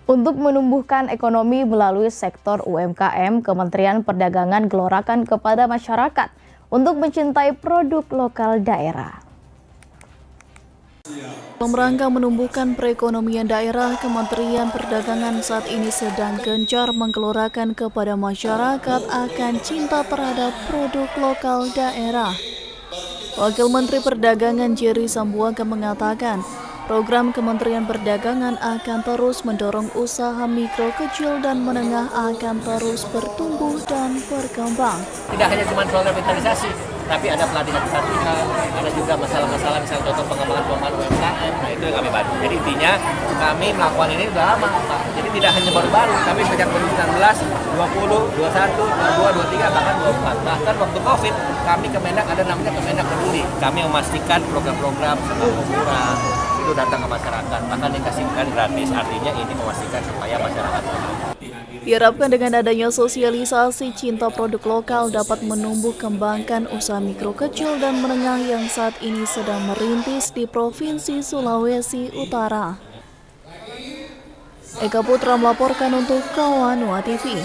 Untuk menumbuhkan ekonomi melalui sektor UMKM, Kementerian Perdagangan gelorakan kepada masyarakat untuk mencintai produk lokal daerah. Dalam rangka menumbuhkan perekonomian daerah, Kementerian Perdagangan saat ini sedang gencar menggelorakan kepada masyarakat akan cinta terhadap produk lokal daerah. Wakil Menteri Perdagangan Jerry Sambuaga mengatakan, program Kementerian Perdagangan akan terus mendorong usaha mikro, kecil, dan menengah akan terus bertumbuh dan berkembang. Tidak hanya cuma soal revitalisasi, tapi ada pelatihan pelatihan, ada juga masalah-masalah misalnya contoh pengembangan UMKM, nah itu yang kami bantu. Jadi intinya kami melakukan ini sudah lama, Pak. Jadi tidak hanya baru-baru, kami sejak 2019, 20, 21, 22, 23, bahkan 24. Bahkan waktu COVID, kami Kemendak ada namanya Kemendak Peduli. Kami memastikan program-program sembako murah itu datang ke masyarakat, bahkan dikasihkan gratis. Artinya ini memastikan supaya masyarakat diharapkan dengan adanya sosialisasi cinta produk lokal dapat menumbuh kembangkan usaha mikro, kecil, dan menengah yang saat ini sedang merintis di Provinsi Sulawesi Utara. Eka Putra melaporkan untuk Kawanua TV.